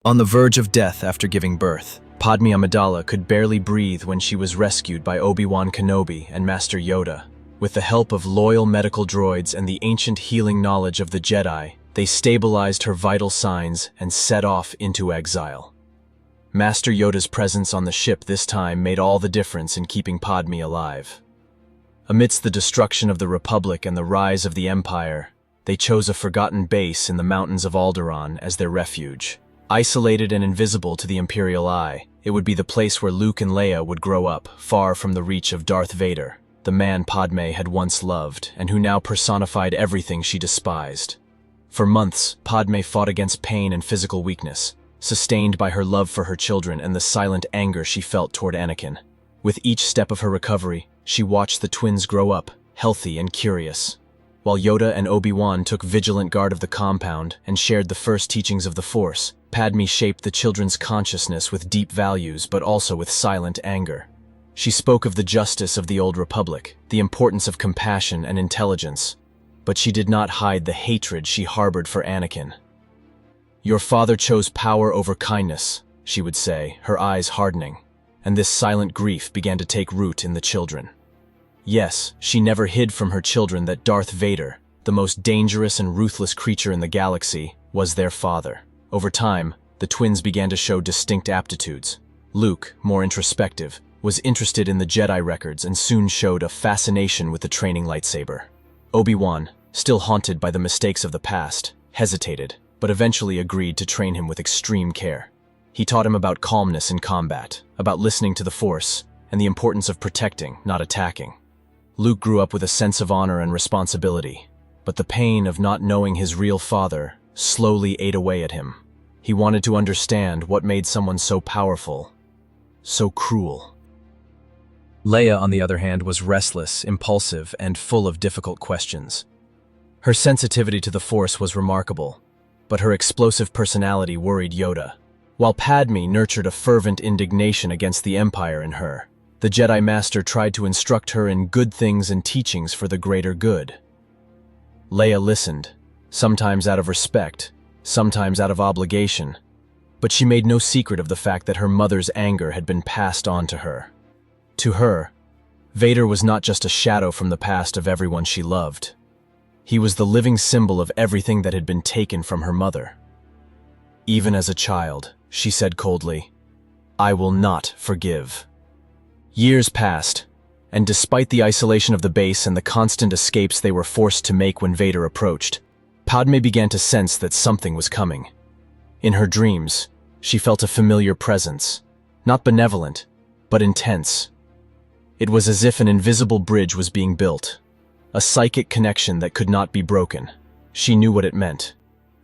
On the verge of death after giving birth, Padme Amidala could barely breathe when she was rescued by Obi-Wan Kenobi and Master Yoda. With the help of loyal medical droids and the ancient healing knowledge of the Jedi, they stabilized her vital signs and set off into exile. Master Yoda's presence on the ship this time made all the difference in keeping Padme alive. Amidst the destruction of the Republic and the rise of the Empire, they chose a forgotten base in the mountains of Alderaan as their refuge. Isolated and invisible to the Imperial eye, it would be the place where Luke and Leia would grow up, far from the reach of Darth Vader, the man Padme had once loved and who now personified everything she despised. For months, Padme fought against pain and physical weakness, sustained by her love for her children and the silent anger she felt toward Anakin. With each step of her recovery, she watched the twins grow up, healthy and curious. While Yoda and Obi-Wan took vigilant guard of the compound and shared the first teachings of the Force, Padme shaped the children's consciousness with deep values but also with silent anger. She spoke of the justice of the Old Republic, the importance of compassion and intelligence, but she did not hide the hatred she harbored for Anakin. "Your father chose power over kindness," she would say, her eyes hardening, and this silent grief began to take root in the children. Yes, she never hid from her children that Darth Vader, the most dangerous and ruthless creature in the galaxy, was their father. Over time, the twins began to show distinct aptitudes. Luke, more introspective, was interested in the Jedi records and soon showed a fascination with the training lightsaber. Obi-Wan, still haunted by the mistakes of the past, hesitated, but eventually agreed to train him with extreme care. He taught him about calmness in combat, about listening to the Force, and the importance of protecting, not attacking. Luke grew up with a sense of honor and responsibility, but the pain of not knowing his real father slowly ate away at him. He wanted to understand what made someone so powerful, so cruel. Leia, on the other hand, was restless, impulsive, and full of difficult questions. Her sensitivity to the Force was remarkable, but her explosive personality worried Yoda. While Padme nurtured a fervent indignation against the Empire in her, the Jedi Master tried to instruct her in good things and teachings for the greater good. Leia listened, sometimes out of respect, sometimes out of obligation, but she made no secret of the fact that her mother's anger had been passed on to her. To her, Vader was not just a shadow from the past of everyone she loved. He was the living symbol of everything that had been taken from her mother. "Even as a child," she said coldly, "I will not forgive." Years passed, and despite the isolation of the base and the constant escapes they were forced to make when Vader approached, Padme began to sense that something was coming. In her dreams, she felt a familiar presence, not benevolent, but intense. It was as if an invisible bridge was being built, a psychic connection that could not be broken. She knew what it meant.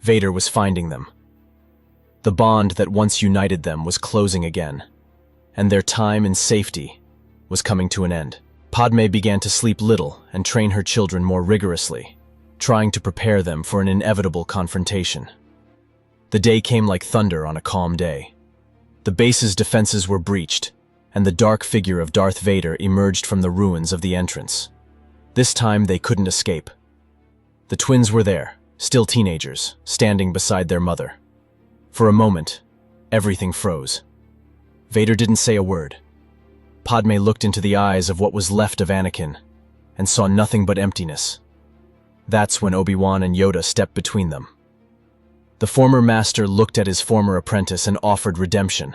Vader was finding them. The bond that once united them was closing again, and their time in safety was coming to an end. Padme began to sleep little and train her children more rigorously, trying to prepare them for an inevitable confrontation. The day came like thunder on a calm day. The base's defenses were breached, and the dark figure of Darth Vader emerged from the ruins of the entrance. This time they couldn't escape. The twins were there, still teenagers, standing beside their mother. For a moment, everything froze. Vader didn't say a word. Padme looked into the eyes of what was left of Anakin and saw nothing but emptiness. That's when Obi-Wan and Yoda stepped between them. The former master looked at his former apprentice and offered redemption.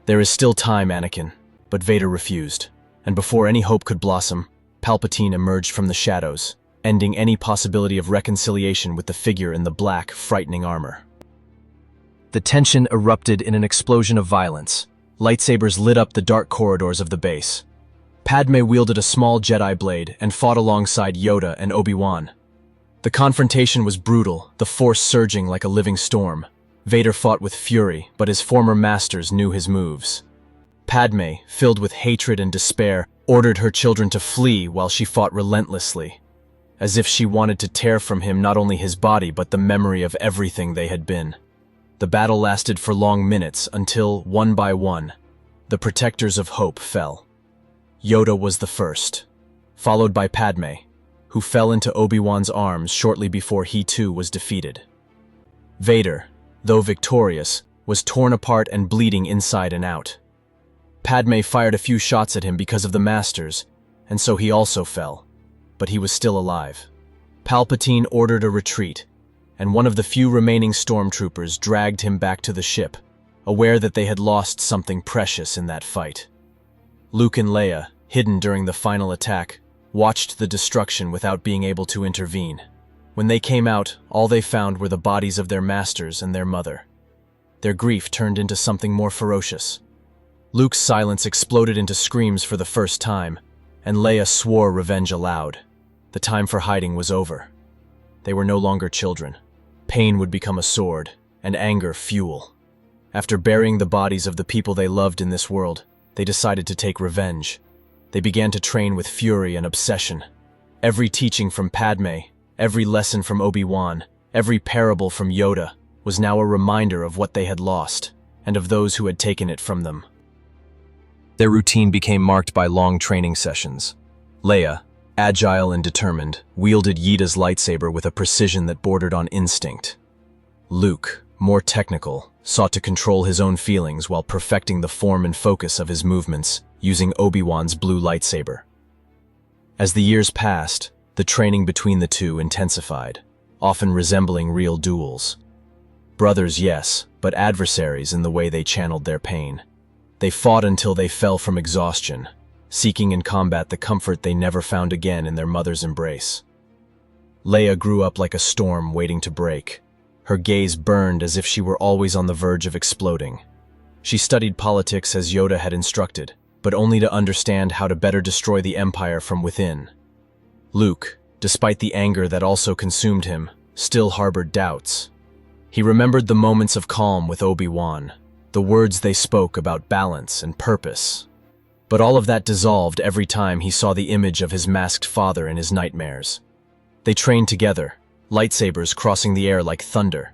"There is still time, Anakin," but Vader refused, and before any hope could blossom, Palpatine emerged from the shadows, ending any possibility of reconciliation with the figure in the black, frightening armor. The tension erupted in an explosion of violence. Lightsabers lit up the dark corridors of the base. Padme wielded a small Jedi blade and fought alongside Yoda and Obi-Wan. The confrontation was brutal, the Force surging like a living storm. Vader fought with fury, but his former masters knew his moves. Padme, filled with hatred and despair, ordered her children to flee while she fought relentlessly, as if she wanted to tear from him not only his body but the memory of everything they had been. The battle lasted for long minutes until, one by one, the protectors of hope fell. Yoda was the first, followed by Padme, who fell into Obi-Wan's arms shortly before he too was defeated. Vader, though victorious, was torn apart and bleeding inside and out. Padme fired a few shots at him because of the Masters, and so he also fell, but he was still alive. Palpatine ordered a retreat, and one of the few remaining stormtroopers dragged him back to the ship, aware that they had lost something precious in that fight. Luke and Leia, hidden during the final attack, watched the destruction without being able to intervene. When they came out, all they found were the bodies of their masters and their mother. Their grief turned into something more ferocious. Luke's silence exploded into screams for the first time, and Leia swore revenge aloud. The time for hiding was over. They were no longer children. Pain would become a sword, and anger fuel. After burying the bodies of the people they loved in this world, they decided to take revenge. They began to train with fury and obsession. Every teaching from Padme, every lesson from Obi-Wan, every parable from Yoda was now a reminder of what they had lost, and of those who had taken it from them. Their routine became marked by long training sessions. Leia, agile and determined, wielded Yoda's lightsaber with a precision that bordered on instinct. Luke, more technical, sought to control his own feelings while perfecting the form and focus of his movements, using Obi-Wan's blue lightsaber. As the years passed, the training between the two intensified, often resembling real duels. Brothers, yes, but adversaries in the way they channeled their pain. They fought until they fell from exhaustion, seeking in combat the comfort they never found again in their mother's embrace. Leia grew up like a storm waiting to break. Her gaze burned as if she were always on the verge of exploding. She studied politics as Yoda had instructed, but only to understand how to better destroy the Empire from within. Luke, despite the anger that also consumed him, still harbored doubts. He remembered the moments of calm with Obi-Wan, the words they spoke about balance and purpose. But all of that dissolved every time he saw the image of his masked father in his nightmares. They trained together, lightsabers crossing the air like thunder.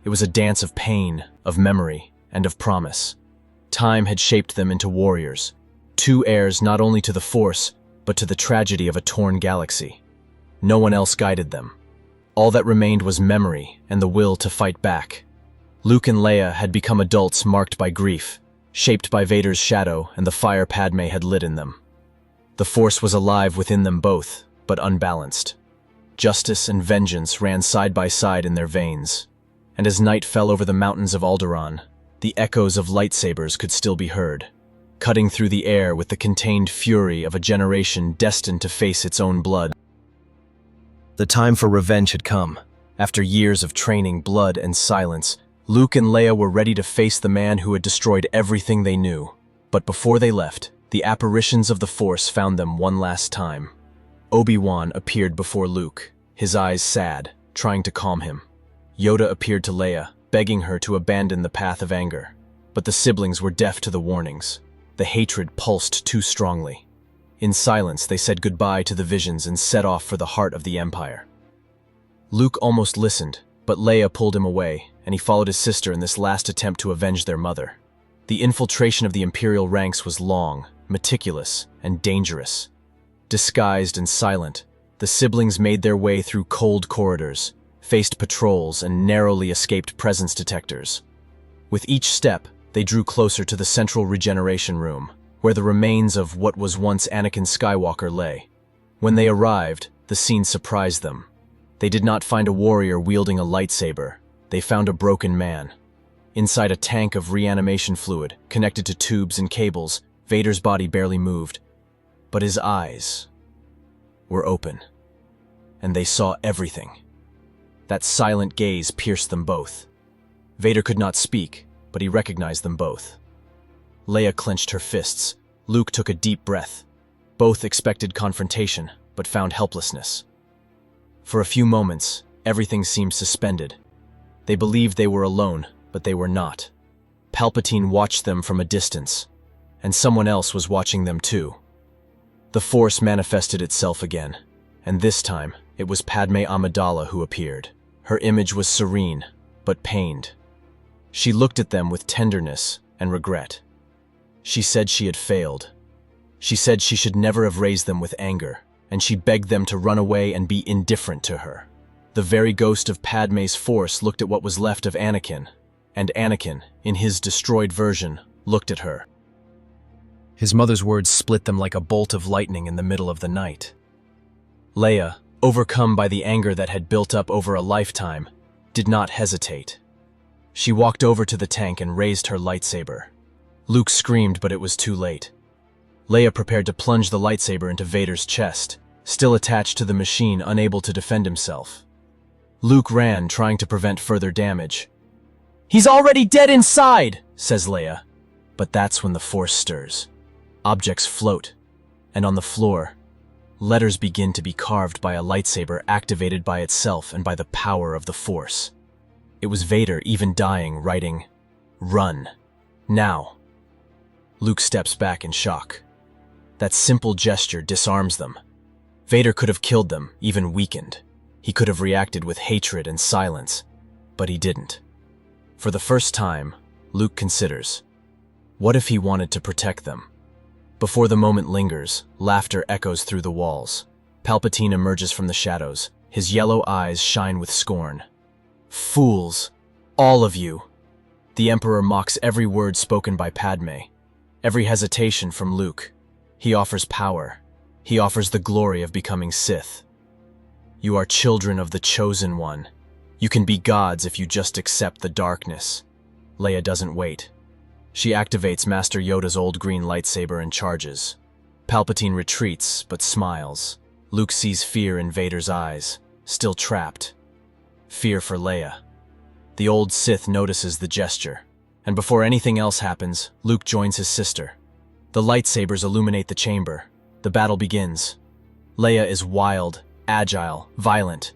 It was a dance of pain, of memory, and of promise. Time had shaped them into warriors, two heirs not only to the Force, but to the tragedy of a torn galaxy. No one else guided them. All that remained was memory and the will to fight back. Luke and Leia had become adults marked by grief, shaped by Vader's shadow and the fire Padme had lit in them. The Force was alive within them both, but unbalanced. Justice and vengeance ran side by side in their veins, and as night fell over the mountains of Alderaan, the echoes of lightsabers could still be heard, cutting through the air with the contained fury of a generation destined to face its own blood. The time for revenge had come. After years of training, blood, and silence, Luke and Leia were ready to face the man who had destroyed everything they knew. But before they left, the apparitions of the Force found them one last time. Obi-Wan appeared before Luke, his eyes sad, trying to calm him. Yoda appeared to Leia, begging her to abandon the path of anger. But the siblings were deaf to the warnings. The hatred pulsed too strongly. In silence, they said goodbye to the visions and set off for the heart of the Empire. Luke almost listened, but Leia pulled him away, and he followed his sister in this last attempt to avenge their mother. The infiltration of the Imperial ranks was long, meticulous, and dangerous. Disguised and silent, the siblings made their way through cold corridors, faced patrols, and narrowly escaped presence detectors. With each step, they drew closer to the central regeneration room, where the remains of what was once Anakin Skywalker lay. When they arrived, the scene surprised them. They did not find a warrior wielding a lightsaber. They found a broken man. Inside a tank of reanimation fluid, connected to tubes and cables, Vader's body barely moved. But his eyes were open, and they saw everything. That silent gaze pierced them both. Vader could not speak, but he recognized them both. Leia clenched her fists. Luke took a deep breath. Both expected confrontation, but found helplessness. For a few moments, everything seemed suspended. They believed they were alone, but they were not. Palpatine watched them from a distance, and someone else was watching them too. The Force manifested itself again, and this time it was Padme Amidala who appeared. Her image was serene, but pained. She looked at them with tenderness and regret. She said she had failed. She said she should never have raised them with anger, and she begged them to run away and be indifferent to her. The very ghost of Padme's Force looked at what was left of Anakin, and Anakin, in his destroyed version, looked at her. His mother's words split them like a bolt of lightning in the middle of the night. Leia, overcome by the anger that had built up over a lifetime, did not hesitate. She walked over to the tank and raised her lightsaber. Luke screamed, but it was too late. Leia prepared to plunge the lightsaber into Vader's chest, still attached to the machine, unable to defend himself. Luke ran, trying to prevent further damage. "He's already dead inside," says Leia. But that's when the Force stirs. Objects float, and on the floor, letters begin to be carved by a lightsaber activated by itself and by the power of the Force. It was Vader, even dying, writing, "Run. Now." Luke steps back in shock. That simple gesture disarms them. Vader could have killed them, even weakened. He could have reacted with hatred and silence, but he didn't. For the first time, Luke considers, what if he wanted to protect them? Before the moment lingers, laughter echoes through the walls. Palpatine emerges from the shadows. His yellow eyes shine with scorn. "Fools! All of you!" The Emperor mocks every word spoken by Padme, every hesitation from Luke. He offers power. He offers the glory of becoming Sith. "You are children of the Chosen One. You can be gods if you just accept the darkness." Leia doesn't wait. She activates Master Yoda's old green lightsaber and charges. Palpatine retreats, but smiles. Luke sees fear in Vader's eyes, still trapped. Fear for Leia. The old Sith notices the gesture, and before anything else happens, Luke joins his sister. The lightsabers illuminate the chamber. The battle begins. Leia is wild, agile, violent.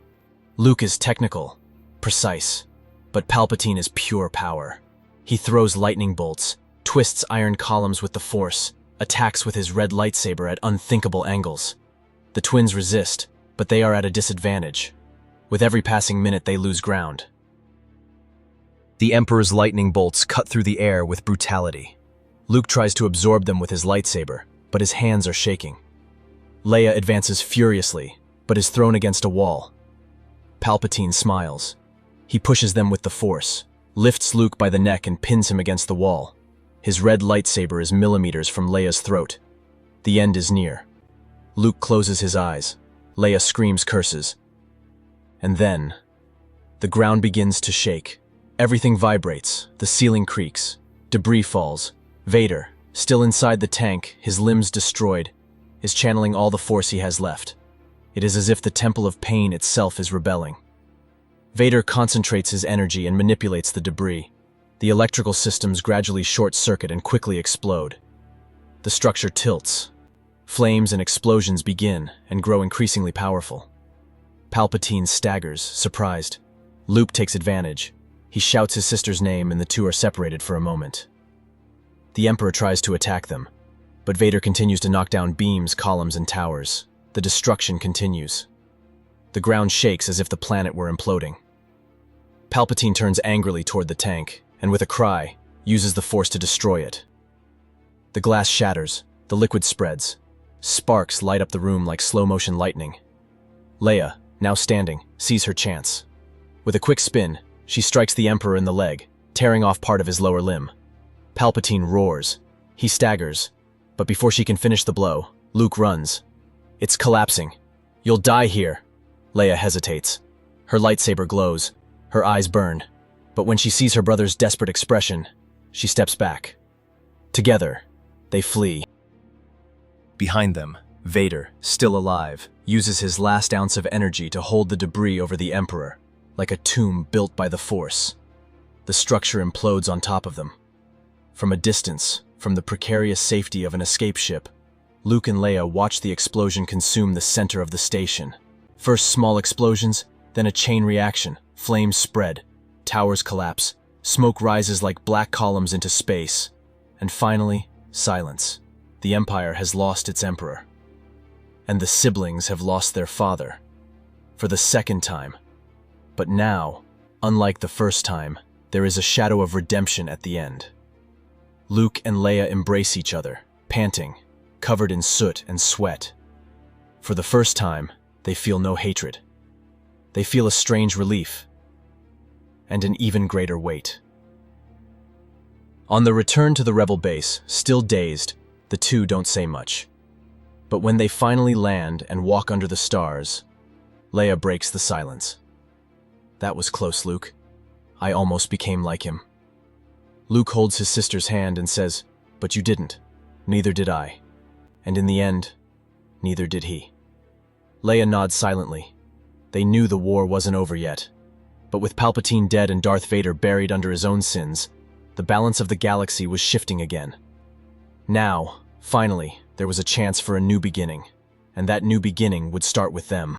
Luke is technical, precise, but Palpatine is pure power. He throws lightning bolts, twists iron columns with the Force, attacks with his red lightsaber at unthinkable angles. The twins resist, but they are at a disadvantage. With every passing minute, they lose ground. The Emperor's lightning bolts cut through the air with brutality. Luke tries to absorb them with his lightsaber, but his hands are shaking. Leia advances furiously, but is thrown against a wall. Palpatine smiles. He pushes them with the Force, lifts Luke by the neck and pins him against the wall. His red lightsaber is millimeters from Leia's throat. The end is near. Luke closes his eyes. Leia screams curses. And then, the ground begins to shake. Everything vibrates, the ceiling creaks, debris falls. Vader, still inside the tank, his limbs destroyed, is channeling all the Force he has left. It is as if the Temple of Pain itself is rebelling. Vader concentrates his energy and manipulates the debris. The electrical systems gradually short-circuit and quickly explode. The structure tilts. Flames and explosions begin and grow increasingly powerful. Palpatine staggers, surprised. Luke takes advantage. He shouts his sister's name and the two are separated for a moment. The Emperor tries to attack them, but Vader continues to knock down beams, columns, and towers. The destruction continues. The ground shakes as if the planet were imploding. Palpatine turns angrily toward the tank, and with a cry, uses the Force to destroy it. The glass shatters, the liquid spreads. Sparks light up the room like slow-motion lightning. Leia, now standing, sees her chance. With a quick spin, she strikes the Emperor in the leg, tearing off part of his lower limb. Palpatine roars. He staggers, but before she can finish the blow, Luke runs. "It's collapsing. You'll die here." Leia hesitates. Her lightsaber glows. Her eyes burn. But when she sees her brother's desperate expression, she steps back. Together, they flee. Behind them, Vader, still alive, uses his last ounce of energy to hold the debris over the Emperor, like a tomb built by the Force. The structure implodes on top of them. From a distance, from the precarious safety of an escape ship, Luke and Leia watch the explosion consume the center of the station. First small explosions, then a chain reaction. Flames spread, towers collapse, smoke rises like black columns into space, and finally, silence. The Empire has lost its Emperor. And the siblings have lost their father. For the second time. But now, unlike the first time, there is a shadow of redemption at the end. Luke and Leia embrace each other, panting, covered in soot and sweat. For the first time, they feel no hatred. They feel a strange relief, and an even greater weight. On the return to the rebel base, still dazed, the two don't say much. But when they finally land and walk under the stars, Leia breaks the silence. "That was close, Luke. I almost became like him." Luke holds his sister's hand and says, "But you didn't. Neither did I. And in the end, neither did he." Leia nods silently. They knew the war wasn't over yet. But with Palpatine dead and Darth Vader buried under his own sins, the balance of the galaxy was shifting again. Now, finally, there was a chance for a new beginning, and that new beginning would start with them.